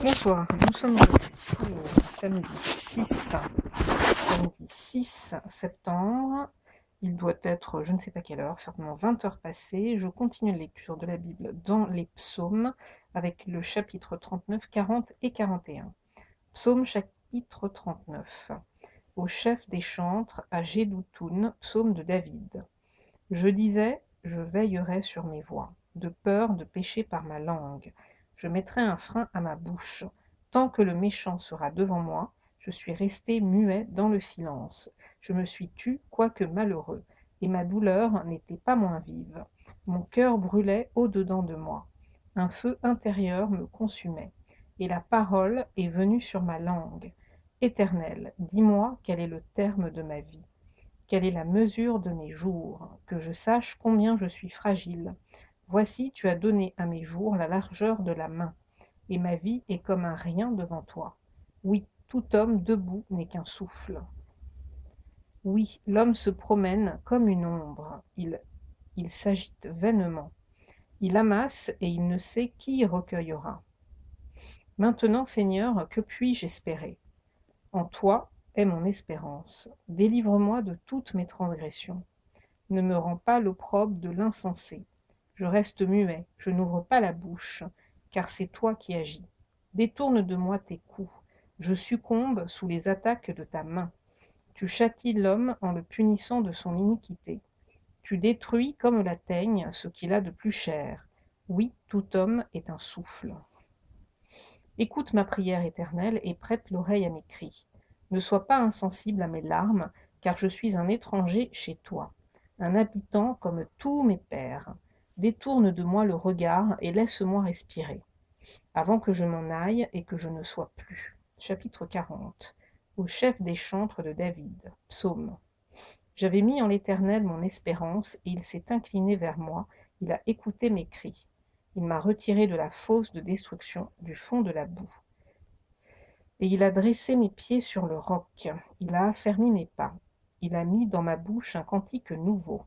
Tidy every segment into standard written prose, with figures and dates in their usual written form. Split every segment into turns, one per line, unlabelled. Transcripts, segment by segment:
Bonsoir, nous sommes aujourd'hui samedi 6 septembre. Il doit être, je ne sais pas quelle heure, certainement 20 heures passées. Je continue la lecture de la Bible dans les psaumes avec le chapitre 39, 40 et 41. Psaume chapitre 39. Au chef des chantres, à Gédoutoun, psaume de David. Je disais, je veillerai sur mes voies, de peur de pécher par ma langue. Je mettrai un frein à ma bouche. Tant que le méchant sera devant moi, je suis resté muet dans le silence. Je me suis tu, quoique malheureux, et ma douleur n'était pas moins vive. Mon cœur brûlait au-dedans de moi. Un feu intérieur me consumait, et la parole est venue sur ma langue. Éternel, dis-moi quel est le terme de ma vie. Quelle est la mesure de mes jours, que je sache combien je suis fragile. Voici, tu as donné à mes jours la largeur de la main, et ma vie est comme un rien devant toi. Oui, tout homme debout n'est qu'un souffle. Oui, l'homme se promène comme une ombre, il s'agite vainement. Il amasse et il ne sait qui recueillera. Maintenant, Seigneur, que puis-je espérer? En toi est mon espérance. Délivre-moi de toutes mes transgressions. Ne me rends pas l'opprobre de l'insensé. Je reste muet, je n'ouvre pas la bouche, car c'est toi qui agis. Détourne de moi tes coups. Je succombe sous les attaques de ta main. Tu châties l'homme en le punissant de son iniquité. Tu détruis comme la teigne ce qu'il a de plus cher. Oui, tout homme est un souffle. Écoute ma prière éternelle et prête l'oreille à mes cris. Ne sois pas insensible à mes larmes, car je suis un étranger chez toi, un habitant comme tous mes pères. Détourne de moi le regard et laisse-moi respirer, avant que je m'en aille et que je ne sois plus. Chapitre 40. Au chef des chantres de David. Psaume. J'avais mis en l'Éternel mon espérance, et il s'est incliné vers moi, il a écouté mes cris. Il m'a retiré de la fosse de destruction, du fond de la boue. Et il a dressé mes pieds sur le roc, il a affermi mes pas, il a mis dans ma bouche un cantique nouveau.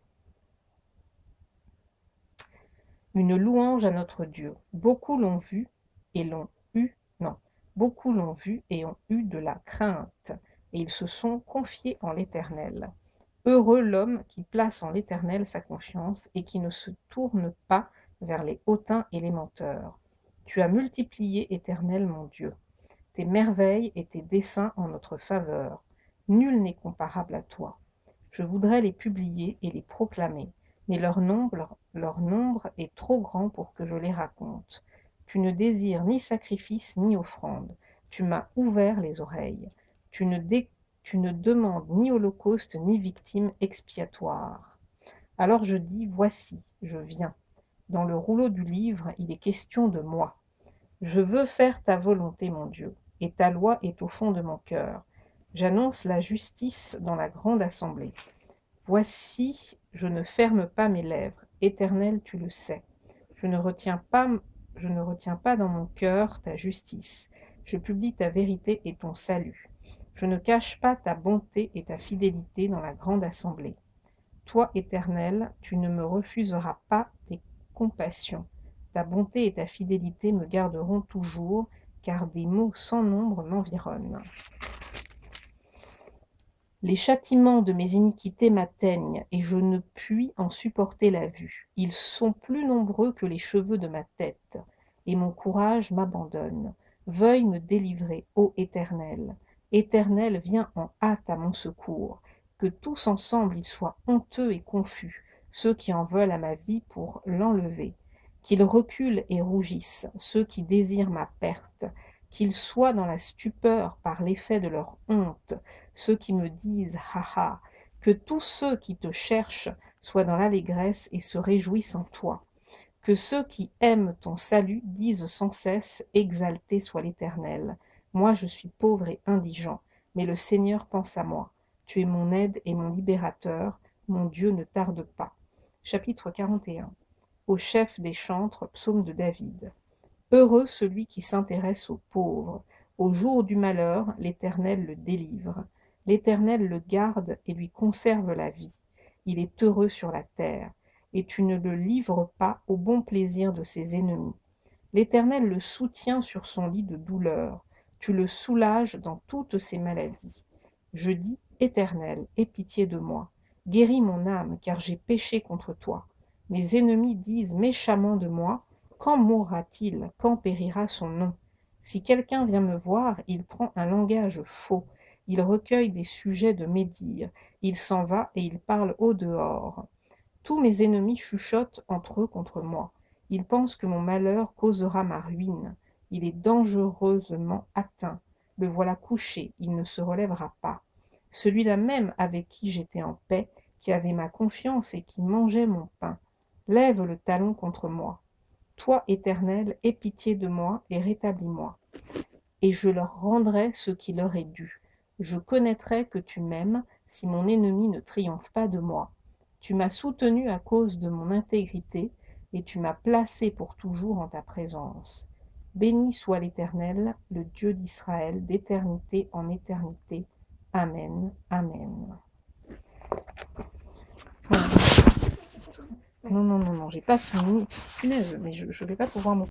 Une louange à notre Dieu. Beaucoup l'ont vu et beaucoup l'ont vu et ont eu de la crainte, et ils se sont confiés en l'Éternel. Heureux l'homme qui place en l'Éternel sa confiance et qui ne se tourne pas vers les hautains et les menteurs. Tu as multiplié, Éternel mon Dieu, tes merveilles et tes desseins en notre faveur. Nul n'est comparable à toi. Je voudrais les publier et les proclamer, mais leur nombre est trop grand pour que je les raconte. Tu ne désires ni sacrifice ni offrande. Tu m'as ouvert les oreilles. Tu ne demandes ni holocauste ni victime expiatoire. Alors je dis, voici, je viens. Dans le rouleau du livre, il est question de moi. Je veux faire ta volonté, mon Dieu, et ta loi est au fond de mon cœur. J'annonce la justice dans la grande assemblée. Voici, je ne ferme pas mes lèvres. Éternel, tu le sais. Je ne retiens pas dans mon cœur ta justice. Je publie ta vérité et ton salut. Je ne cache pas ta bonté et ta fidélité dans la grande assemblée. Toi, Éternel, tu ne me refuseras pas tes compassions. Ta bonté et ta fidélité me garderont toujours, car des maux sans nombre m'environnent. Les châtiments de mes iniquités m'atteignent, et je ne puis en supporter la vue. Ils sont plus nombreux que les cheveux de ma tête, et mon courage m'abandonne. Veuille me délivrer, ô Éternel. Éternel, viens en hâte à mon secours. Que tous ensemble ils soient honteux et confus, ceux qui en veulent à ma vie pour l'enlever. Qu'ils reculent et rougissent, ceux qui désirent ma perte. Qu'ils soient dans la stupeur par l'effet de leur honte, ceux qui me disent « Ha ha !» Que tous ceux qui te cherchent soient dans l'allégresse et se réjouissent en toi. Que ceux qui aiment ton salut disent sans cesse « Exalté soit l'Éternel !» Moi je suis pauvre et indigent, mais le Seigneur pense à moi. Tu es mon aide et mon libérateur, mon Dieu ne tarde pas. Chapitre 41. Au chef des chantres, psaume de David. Heureux celui qui s'intéresse aux pauvres. Au jour du malheur, l'Éternel le délivre. L'Éternel le garde et lui conserve la vie. Il est heureux sur la terre, et tu ne le livres pas au bon plaisir de ses ennemis. L'Éternel le soutient sur son lit de douleur. Tu le soulages dans toutes ses maladies. Je dis, Éternel, aie pitié de moi. Guéris mon âme, car j'ai péché contre toi. Mes ennemis disent méchamment de moi, quand mourra-t-il? Quand périra son nom? Si quelqu'un vient me voir, il prend un langage faux. Il recueille des sujets de médire. Il s'en va et il parle au dehors. Tous mes ennemis chuchotent entre eux contre moi. Ils pensent que mon malheur causera ma ruine. Il est dangereusement atteint. Le voilà couché, il ne se relèvera pas. Celui-là même avec qui j'étais en paix, qui avait ma confiance et qui mangeait mon pain, lève le talon contre moi. Toi, Éternel, aie pitié de moi et rétablis-moi. Et je leur rendrai ce qui leur est dû. Je connaîtrai que tu m'aimes si mon ennemi ne triomphe pas de moi. Tu m'as soutenu à cause de mon intégrité et tu m'as placé pour toujours en ta présence. Béni soit l'Éternel, le Dieu d'Israël, d'éternité en éternité. Amen. Amen. Voilà. Non, j'ai pas fini. Punaise, mais je vais pas pouvoir me